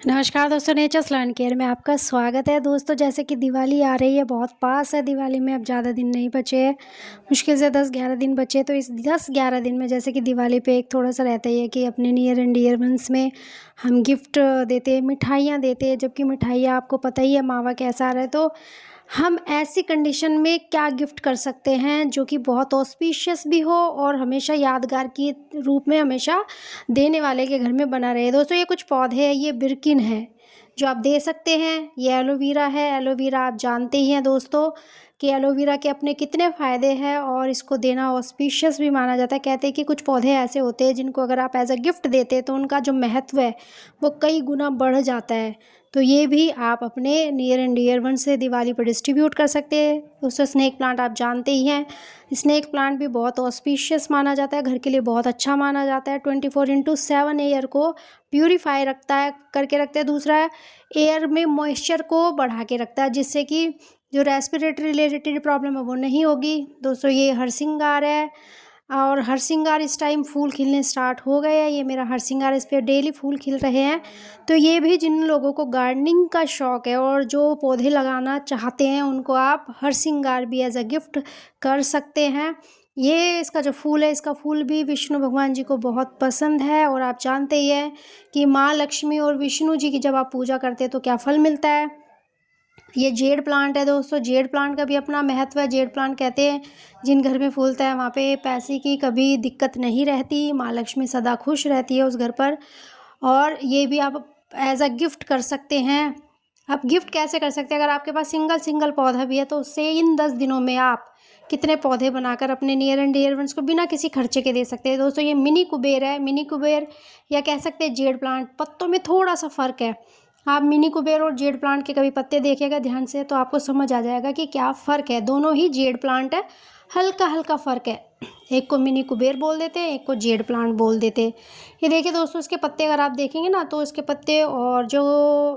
नमस्कार दोस्तों, natures learn care में आपका स्वागत है। दोस्तों, जैसे कि दिवाली आ रही है, बहुत पास है दिवाली में, अब ज़्यादा दिन नहीं बचे हैं, मुश्किल से 10-11 दिन बचे। तो इस 10-11 दिन में जैसे कि दिवाली पे एक थोड़ा-सा रहता ही है कि अपने नियर एंड डियर वंस में हम गिफ्ट देते हैं, मिठाइयाँ देते हैं। जबकि मिठाइयाँ आपको पता ही है मावा कैसा आ रहा है, तो हम ऐसी कंडीशन में क्या गिफ्ट कर सकते हैं जो कि बहुत ऑस्पिशियस भी हो और हमेशा यादगार के रूप में हमेशा देने वाले के घर में बना रहे। दोस्तों, ये कुछ पौधे हैं, ये बिर्किन है जो आप दे सकते हैं। ये एलोवेरा है। एलोवेरा आप जानते ही हैं दोस्तों कि एलोवेरा के अपने कितने फ़ायदे हैं और इसको देना ऑस्पिशियस भी माना जाता है। कहते हैं कि कुछ पौधे ऐसे होते हैं जिनको अगर आप एज अ गिफ्ट देते हैं तो उनका जो महत्व है वो कई गुना बढ़ जाता है। तो ये भी आप अपने नियर एंड डियर वन से दिवाली पर डिस्ट्रीब्यूट कर सकते हैं। दोस्तों, स्नेक प्लांट आप जानते ही हैं, स्नेक प्लांट भी बहुत ऑस्पिशियस माना जाता है, घर के लिए बहुत अच्छा माना जाता है। 24/7 एयर को प्यूरीफाई रखता है, करके रखता है। दूसरा, एयर में मॉइस्चर को बढ़ा के रखता है, जिससे कि जो रेस्पिरेटरी रिलेटेड प्रॉब्लम है वो नहीं होगी। दोस्तों, ये हरसिंगार है और हरसिंगार इस टाइम फूल खिलने स्टार्ट हो गए हैं। ये मेरा हरसिंगार, इस पे डेली फूल खिल रहे हैं। तो ये भी जिन लोगों को गार्डनिंग का शौक़ है और जो पौधे लगाना चाहते हैं उनको आप हरसिंगार भी एज अ गिफ्ट कर सकते हैं। ये इसका जो फूल है, इसका फूल भी विष्णु भगवान जी को बहुत पसंद है और आप जानते ही हैं कि माँ लक्ष्मी और विष्णु जी की जब आप पूजा करते हैं तो क्या फल मिलता है। ये जेड प्लांट है दोस्तों। जेड प्लांट का भी अपना महत्व है। जेड प्लांट कहते हैं जिन घर में फूलता है वहाँ पे पैसे की कभी दिक्कत नहीं रहती, माँ लक्ष्मी सदा खुश रहती है उस घर पर। और ये भी आप एज अ गिफ्ट कर सकते हैं। आप गिफ्ट कैसे कर सकते हैं? अगर आपके पास सिंगल पौधा भी है तो उससे इन 10 दिनों में आप कितने पौधे बनाकर अपने नियर एंड डियर वंस को बिना किसी खर्चे के दे सकते हैं। दोस्तों, ये मिनी कुबेर है। मिनी कुबेर या कह सकते हैं जेड प्लांट, पत्तों में थोड़ा सा फ़र्क है। आप मिनी कुबेर और जेड प्लांट के कभी पत्ते देखिएगा ध्यान से तो आपको समझ आ जाएगा कि क्या फ़र्क है। दोनों ही जेड प्लांट है, हल्का हल्का फ़र्क है। एक को मिनी कुबेर बोल देते हैं, एक को जेड प्लांट बोल देते हैं। ये देखिए दोस्तों, इसके पत्ते अगर आप देखेंगे ना तो इसके पत्ते और जो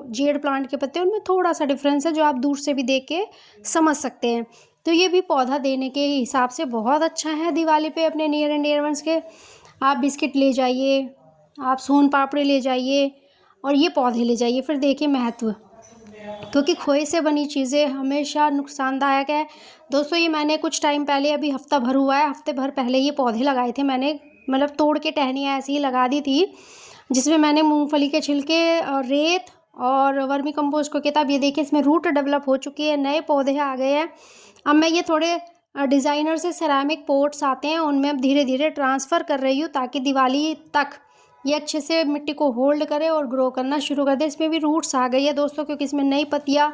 जेड प्लांट के पत्ते उनमें थोड़ा सा डिफरेंस है जो आप दूर से भी देख के समझ सकते हैं। तो ये भी पौधा देने के हिसाब से बहुत अच्छा है दिवाली पे अपने नियर एंड डियर वंस के। आप बिस्किट ले जाइए, आप सोन पापड़ी ले जाइए और ये पौधे ले जाइए। फिर देखिए महत्व, क्योंकि खोए से बनी चीज़ें हमेशा नुकसानदायक है। दोस्तों, ये मैंने कुछ टाइम पहले, अभी हफ्ता भर हुआ है, हफ्ते भर पहले ये पौधे लगाए थे मैंने, मतलब तोड़ के टहनियाँ ऐसे ही लगा दी थी, जिसमें मैंने मूंगफली के छिलके और रेत और वर्मी कंपोस्ट को किया था। अब ये देखिए इसमें रूट डेवलप हो चुकी है, नए पौधे आ गए हैं। अब मैं ये थोड़े डिज़ाइनर से सेरामिक पोट्स आते हैं उनमें अब धीरे धीरे ट्रांसफ़र कर रही हूँ ताकि दिवाली तक ये अच्छे से मिट्टी को होल्ड करे और ग्रो करना शुरू कर दे। इसमें भी रूट्स आ गई है दोस्तों, क्योंकि इसमें नई पत्तियाँ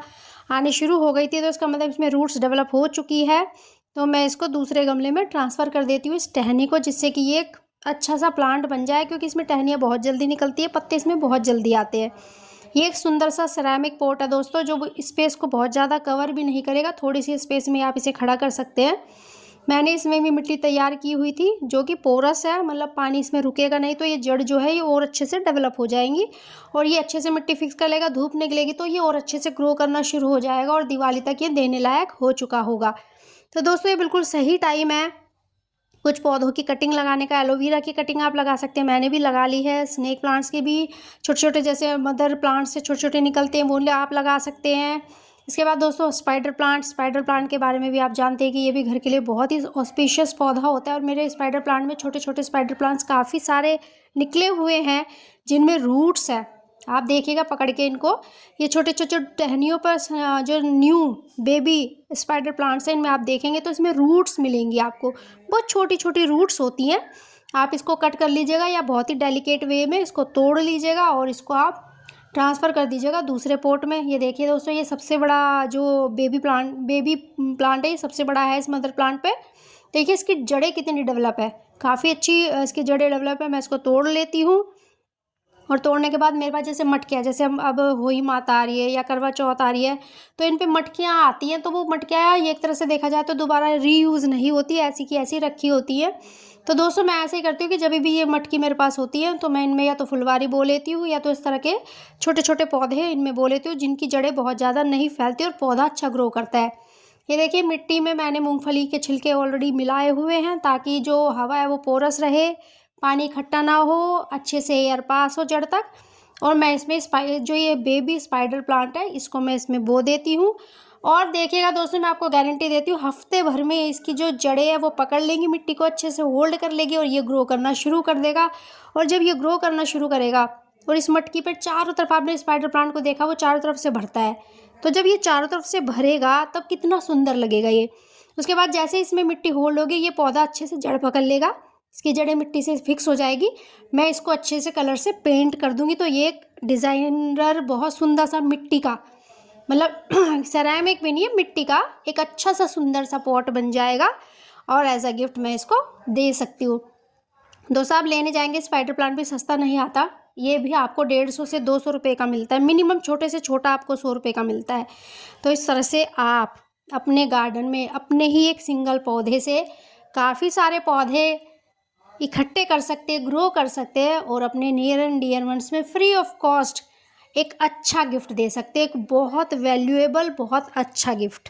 आनी शुरू हो गई थी, तो इसका मतलब इसमें रूट्स डेवलप हो चुकी है। तो मैं इसको दूसरे गमले में ट्रांसफ़र कर देती हूँ इस टहनी को, जिससे कि ये एक अच्छा सा प्लांट बन जाए, क्योंकि इसमें टहनियाँ बहुत जल्दी निकलती है, पत्ते इसमें बहुत जल्दी आते हैं। ये एक सुंदर सा सेरामिक पॉट है दोस्तों, जो स्पेस को बहुत ज़्यादा कवर भी नहीं करेगा, थोड़ी सी स्पेस में आप इसे खड़ा कर सकते हैं। मैंने इसमें भी मिट्टी तैयार की हुई थी जो कि पोरस है, मतलब पानी इसमें रुकेगा नहीं, तो ये जड़ जो है ये और अच्छे से डेवलप हो जाएंगी और ये अच्छे से मिट्टी फिक्स कर लेगा, धूप निकलेगी तो ये और अच्छे से ग्रो करना शुरू हो जाएगा और दिवाली तक ये देने लायक हो चुका होगा। तो दोस्तों, ये बिल्कुल सही टाइम है कुछ पौधों की कटिंग लगाने का। एलोवेरा की कटिंग आप लगा सकते हैं, मैंने भी लगा ली है। स्नेक प्लांट्स के भी छोटे छोटे, जैसे मदर प्लांट्स से छोटे छोटे निकलते हैं, वो आप लगा सकते हैं। इसके बाद दोस्तों स्पाइडर प्लांट के बारे में भी आप जानते हैं कि ये भी घर के लिए बहुत ही ऑस्पिशियस पौधा होता है और मेरे स्पाइडर प्लांट में छोटे छोटे स्पाइडर प्लांट्स काफ़ी सारे निकले हुए हैं जिनमें रूट्स है। आप देखिएगा पकड़ के इनको, ये छोटे छोटे टहनियों पर जो न्यू बेबी स्पाइडर प्लांट्स हैं इनमें आप देखेंगे तो इसमें रूट्स मिलेंगी आपको, बहुत छोटी छोटी रूट्स होती हैं। आप इसको कट कर लीजिएगा या बहुत ही डेलिकेट वे में इसको तोड़ लीजिएगा और इसको आप ट्रांसफ़र कर दीजिएगा दूसरे पोट में। ये देखिए दोस्तों, ये सबसे बड़ा जो बेबी प्लांट है, ये सबसे बड़ा है इस मदर प्लांट पे। देखिए इसकी जड़ें कितनी डेवलप है, काफ़ी अच्छी इसकी जड़ें डेवलप है। मैं इसको तोड़ लेती हूँ और तोड़ने के बाद मेरे पास जैसे मटकियाँ, जैसे हम अब होली माता आ रही है या करवा चौथ आ रही है तो इन पे मटकियाँ आती हैं, तो वो मटकियाँ ये एक तरह से देखा जाए तो दोबारा रीयूज़ नहीं होती, ऐसी की ऐसी रखी होती है। तो दोस्तों, मैं ऐसे ही करती हूँ कि जब भी ये मटकी मेरे पास होती है तो मैं इनमें या तो फुलवारी बो लेती हूँ या तो इस तरह के छोटे छोटे पौधे इनमें बो लेती हूँ जिनकी जड़ें बहुत ज़्यादा नहीं फैलती और पौधा अच्छा ग्रो करता है। ये देखिए मिट्टी में मैंने मूंगफली के छिलके ऑलरेडी मिलाए हुए हैं ताकि जो हवा है वो पोरस रहे, पानी इकट्ठा ना हो, अच्छे से एयर पास हो जड़ तक। और मैं इसमें जो ये बेबी स्पाइडर प्लांट है इसको मैं इसमें बो देती हूँ। और देखिएगा दोस्तों, मैं आपको गारंटी देती हूँ हफ्ते भर में इसकी जो जड़ें हैं वो पकड़ लेंगी, मिट्टी को अच्छे से होल्ड कर लेगी और ये ग्रो करना शुरू कर देगा। और जब ये ग्रो करना शुरू करेगा और इस मटकी पर चारों तरफ, आपने स्पाइडर प्लांट को देखा वो चारों तरफ से भरता है, तो जब ये चारों तरफ से भरेगा तब कितना सुंदर लगेगा ये। उसके बाद जैसे इसमें मिट्टी होल्ड होगी ये पौधा अच्छे से जड़ पकड़ लेगा, इसकी जड़ें मिट्टी से फिक्स हो जाएगी। मैं इसको अच्छे से कलर से पेंट कर दूंगी, तो ये एक डिज़ाइनर बहुत सुंदर सा मिट्टी का, मतलब सेरामिक भी नहीं है, मिट्टी का एक अच्छा सा सुंदर सा पॉट बन जाएगा और एज अ गिफ्ट मैं इसको दे सकती हूँ। दोस्तों, आप लेने जाएंगे स्पाइडर प्लांट भी सस्ता नहीं आता, ये भी आपको 150 से 200 रुपये का मिलता है मिनिमम, छोटे से छोटा आपको 100 रुपये का मिलता है। तो इस तरह से आप अपने गार्डन में अपने ही एक सिंगल पौधे से काफ़ी सारे पौधे इकट्ठे कर सकते हैं, ग्रो कर सकते हैं और अपने नियर एंड डियर वंस में फ्री ऑफ कॉस्ट एक अच्छा गिफ्ट दे सकते हैं, एक बहुत वैल्यूएबल बहुत अच्छा गिफ्ट।